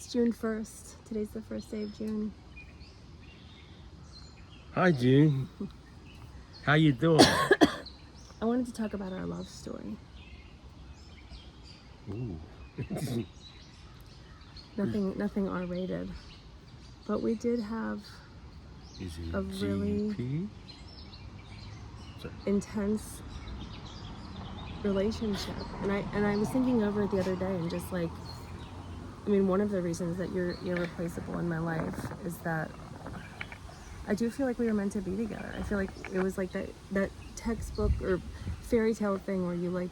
It's June 1st. Today's the first day of June. Hi, June. How you doing? I wanted to talk about our love story. Ooh. Nothing R-rated. But we did have Is it a really GP? Sorry. intense relationship. And I was thinking over it the other day, and just like, I mean, one of the reasons that you're irreplaceable in my life is that I do feel like we were meant to be together. I feel like it was like that textbook or fairy tale thing where you like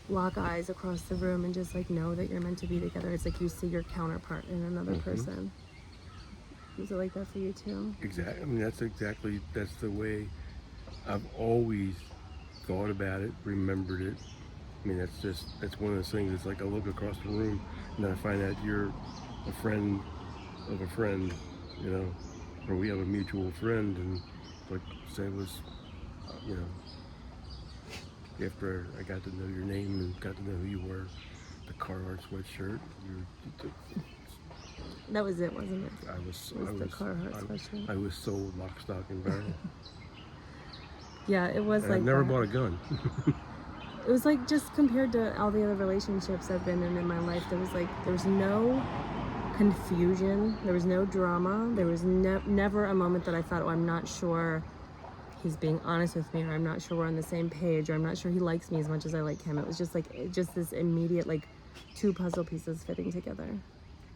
lock eyes across the room and just like know that you're meant to be together. It's like you see your counterpart in another person. Is it like that for you too? Exactly. I mean, that's the way I've always thought about it, remembered it. I mean, that's one of those things. It's like I look across the room and then I find out you're a friend of a friend, you know, or we have a mutual friend, and like say was, you know, after I got to know your name and got to know who you were, the Carhartt sweatshirt, That was it, wasn't it? the Carhartt sweatshirt. I was sold lock, stock, and barrel. Yeah, it was And like I've never that. bought a gun. It was like, just compared to all the other relationships I've been in my life, there was no confusion, there was no drama, there was never a moment that I thought, oh, I'm not sure he's being honest with me, or I'm not sure we're on the same page, or I'm not sure he likes me as much as I like him. It was just like, just this immediate, like, two puzzle pieces fitting together.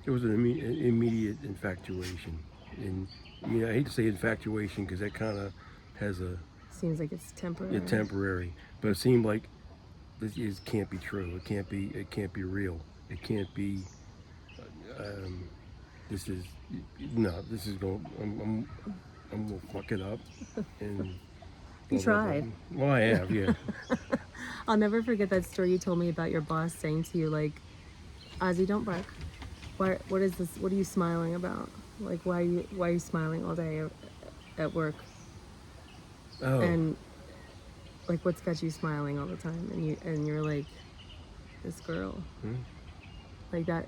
It was an immediate infatuation. And I hate to say infatuation because that kind of has Seems like it's temporary. a temporary, but it seemed like this can't be true. It can't be real. It can't be. This is going. I'm gonna fuck it up. And You tried. Well, I have, yeah. I'll never forget that story you told me about your boss saying to you, like, Ozzy, don't bark. What is this? What are you smiling about? Like, why are you smiling all day at work? Oh. And like, what's got you smiling all the time? And you're like, this girl. Like that.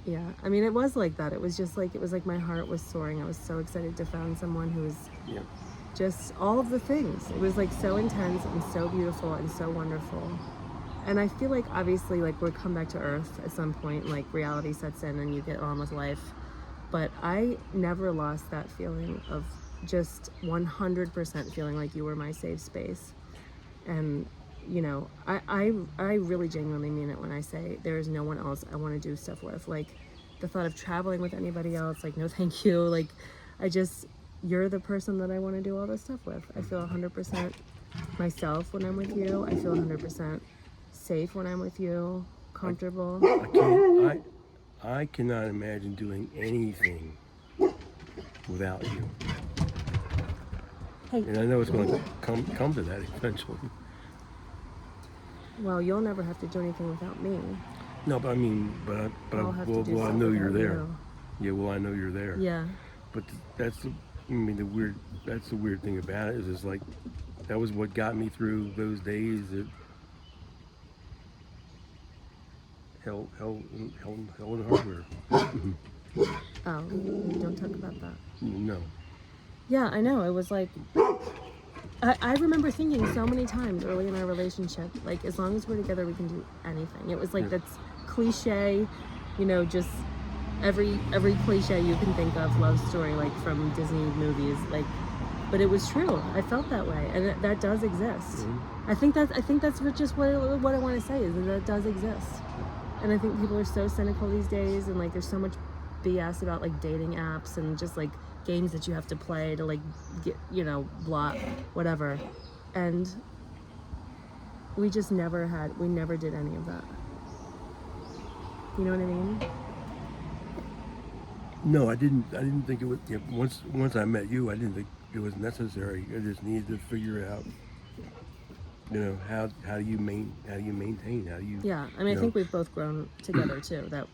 Yeah. I mean, it was like that. It was just like, it was like my heart was soaring. I was so excited to find someone who was just all of the things. It was like so intense and so beautiful and so wonderful. And I feel like obviously like we'll come back to earth at some point, like reality sets in and you get on with life. But I never lost that feeling of just 100% feeling like you were my safe space. And you know, I really genuinely mean it when I say there is no one else I want to do stuff with. Like the thought of traveling with anybody else, like no thank you. Like you're the person that I want to do all this stuff with. I feel 100% myself when I'm with you. I feel 100% safe when I'm with you, comfortable. I cannot imagine doing anything without you. Hey. And I know it's going to come to that eventually. Well, you'll never have to do anything without me. No, but I mean, I know you're there. Yeah, well, I know you're there. Yeah. But that's the weird thing about it is it's like that was what got me through those days that hell and hardware. Oh, don't talk about that. No. Yeah, I know. It was like, I remember thinking so many times early in our relationship, like, as long as we're together, we can do anything. It was like, that's cliche, you know, just every cliche you can think of love story, like from Disney movies, like, but it was true. I felt that way, and that does exist. I think that's just what I want to say is that does exist. And I think people are so cynical these days, and like, there's so much BS about like dating apps and just like games that you have to play to like get, you know, blah, whatever. And we just never did any of that. You know what I mean? No, I didn't think it was. Yeah, once I met you, I didn't think it was necessary. I just needed to figure out, you know, how do you maintain. Yeah, I mean, I think we've both grown together too. That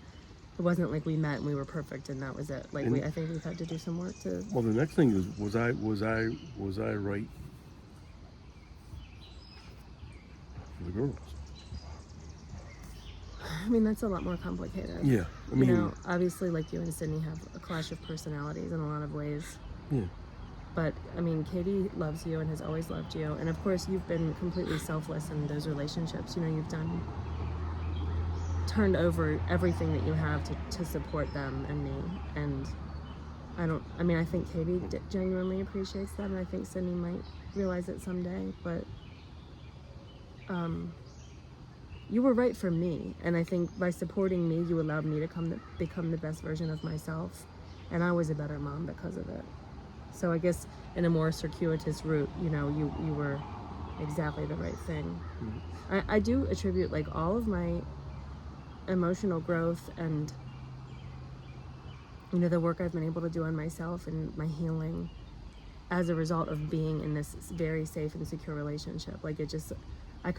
it wasn't like we met and we were perfect and that was it. Like I think we've had to do some work to. Well, the next thing was I right for the girls? I mean, that's a lot more complicated. Yeah, I mean, you know, obviously, like you and Sydney have a clash of personalities in a lot of ways. yeah, But, I mean, Katie loves you and has always loved you. And, of course, you've been completely selfless in those relationships. You know, you've turned over everything that you have to support them and me. And I think Katie genuinely appreciates that. And I think Sydney might realize it someday. But you were right for me. And I think by supporting me, you allowed me to become the best version of myself. And I was a better mom because of it. So I guess in a more circuitous route, you know, you were exactly the right thing. Mm-hmm. I do attribute like all of my emotional growth and, you know, the work I've been able to do on myself and my healing as a result of being in this very safe and secure relationship. Like it just, I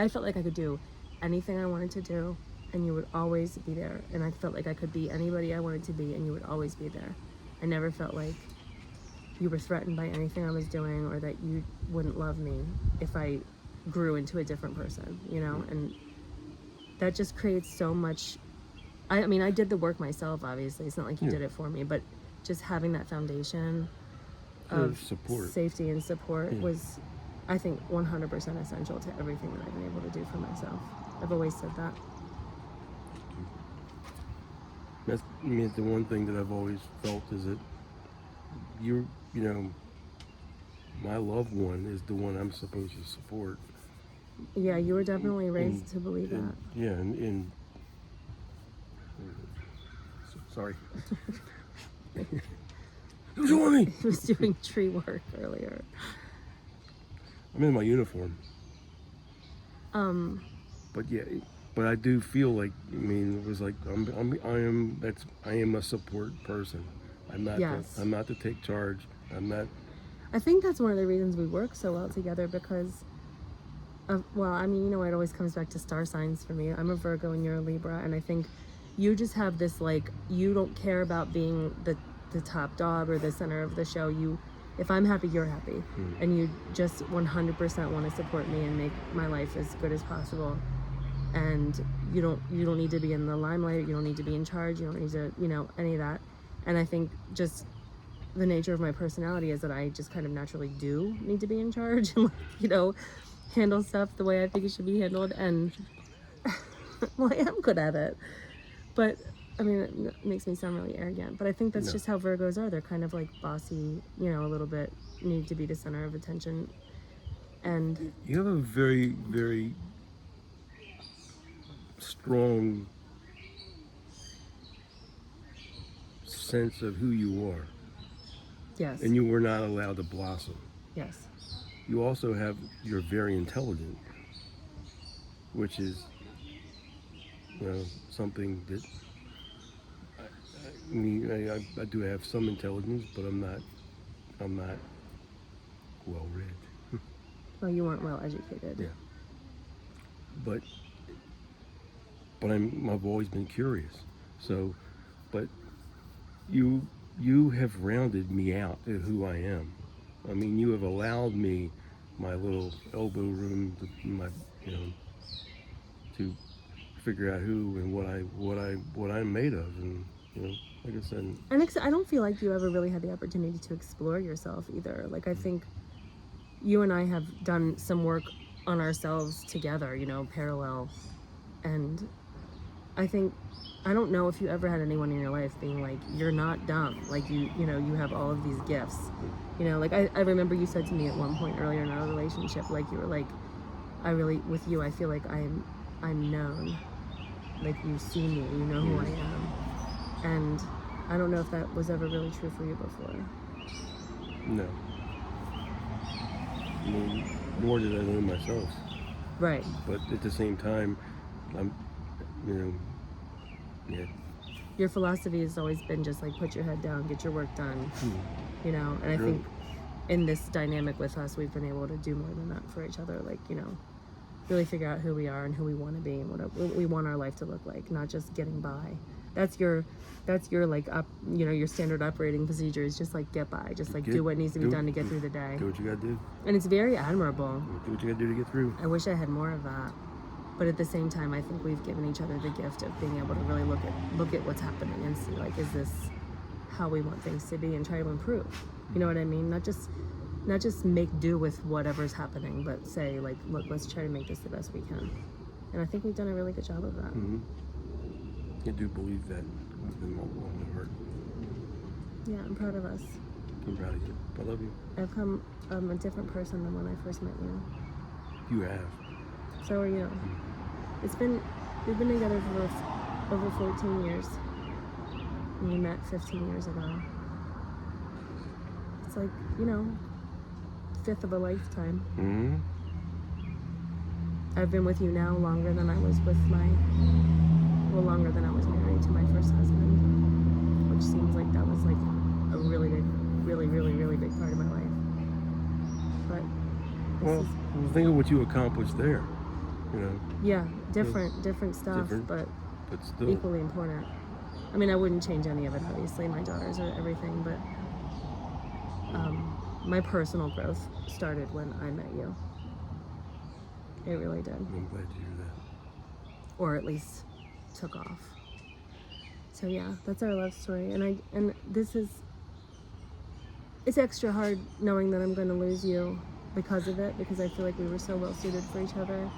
felt like I could do anything I wanted to do and you would always be there. And I felt like I could be anybody I wanted to be and you would always be there. I never felt like you were threatened by anything I was doing or that you wouldn't love me if I grew into a different person, you know? And that just creates so much. I mean, I did the work myself, obviously. It's not like you did it for me, but just having that foundation of support, safety and support was, I think, 100% essential to everything that I've been able to do for myself. I've always said that. That's, I mean, the one thing that I've always felt is that you know, my loved one is the one I'm supposed to support. Yeah, you were definitely raised to believe that. Yeah, and sorry. Who's on me? He was doing tree work earlier. I'm in my uniform. But yeah, but I do feel like, I mean, it was like I am a support person. I'm not to take charge. I'm not. I think that's one of the reasons we work so well together because of, well, I mean, you know, it always comes back to star signs for me. I'm a Virgo and you're a Libra, and I think you just have this, like, you don't care about being the top dog or the center of the show. If I'm happy, you're happy. And you just 100% want to support me and make my life as good as possible. And you don't need to be in the limelight, you don't need to be in charge, you don't need to, you know, any of that. And I think just the nature of my personality is that I just kind of naturally do need to be in charge and, like, you know, handle stuff the way I think it should be handled. And well, I am good at it. But I mean, it makes me sound really arrogant, but I think that's just how Virgos are. They're kind of like bossy, you know, a little bit, need to be the center of attention. And you have a very, very strong sense of who you are. Yes. And you were not allowed to blossom. Yes. You also you're very intelligent, which is, you know, something that I mean, I do have some intelligence, but I'm not well read. Well, you weren't well educated. Yeah. But I've always been curious. So, but you have rounded me out to who I am. I mean, you have allowed me my little elbow room, to figure out who and what I'm made of, and you know, like I said. And I don't feel like you ever really had the opportunity to explore yourself either. Like, I think you and I have done some work on ourselves together, you know, parallel. And I don't know if you ever had anyone in your life being like, you're not dumb. Like, you know, you have all of these gifts. You know, like I remember you said to me at one point earlier in our relationship, like, you were like, with you, I feel like I'm known. Like, you see me, you know who I am. And I don't know if that was ever really true for you before. No. I mean, nor did I know myself. Right. But at the same time, I'm, you know, yeah. Your philosophy has always been just like, put your head down, get your work done, you know. And I think in this dynamic with us, we've been able to do more than that for each other. Like, you know, really figure out who we are and who we want to be and what we want our life to look like, not just getting by. That's your like you know, your standard operating procedure is just like get by, just like do what needs to be done to get through the day. Do what you gotta do. And it's very admirable. Do what you gotta do to get through. I wish I had more of that. But at the same time, I think we've given each other the gift of being able to really look at what's happening and see, like, is this how we want things to be, and try to improve. You know what I mean? Not just make do with whatever's happening, but say, like, look, let's try to make this the best we can. And I think we've done a really good job of that. Mm-hmm. I do believe that with all my heart. Yeah, I'm proud of us. I'm proud of you. I love you. I've come a different person than when I first met you. You have. So are you. We've been together for over 14 years. And we met 15 years ago. It's like, fifth of a lifetime. Mm-hmm. I've been with you now longer than I was longer than I was married to my first husband, which seems like that was like a really big, really big part of my life. But well, think of what you accomplished there, Yeah, different stuff, but still equally important. I mean, I wouldn't change any of it, obviously. My daughters are everything, but my personal growth started when I met you. It really did. I'm glad to hear that. Or at least took off. So yeah, that's our love story. And it's extra hard knowing that I'm going to lose you because of it, because I feel like we were so well suited for each other.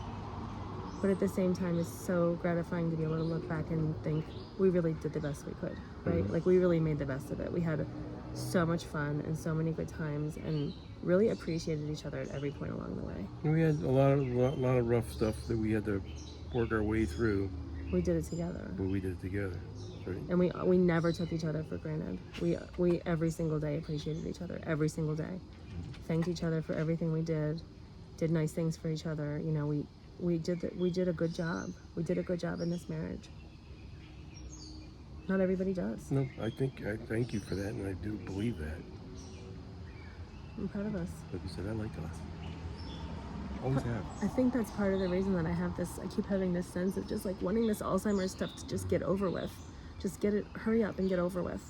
But at the same time, it's so gratifying to be able to look back and think we really did the best we could, right? Mm-hmm. Like, we really made the best of it. We had so much fun and so many good times, and really appreciated each other at every point along the way. And we had a lot of rough stuff that we had to work our way through. We did it together. But we did it together. Right? And we never took each other for granted. We every single day appreciated each other, every single day. Thanked each other for everything we did nice things for each other. We did a good job. We did a good job in this marriage. Not everybody does. No, I thank you for that, and I do believe that. I'm proud of us. Like you said, I like us. Always have. I think that's part of the reason that I keep having this sense of just like wanting this Alzheimer's stuff to just get over with. Just hurry up and get over with.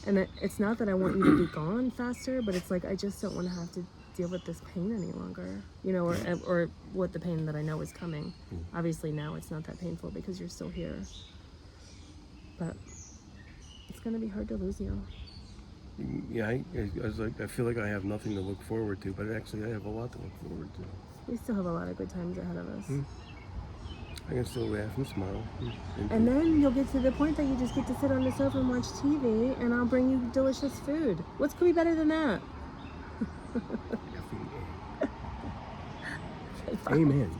And it's not that I want you to be gone faster, but it's like I just don't want to have to deal with this pain any longer, or what the pain that I know is coming. Obviously now it's not that painful because you're still here. But it's going to be hard to lose you. Yeah, I feel like I have nothing to look forward to, but actually I have a lot to look forward to. We still have a lot of good times ahead of us. I can still laugh and smile. And then you'll get to the point that you just get to sit on the sofa and watch TV, and I'll bring you delicious food. What could be better than that? Amen.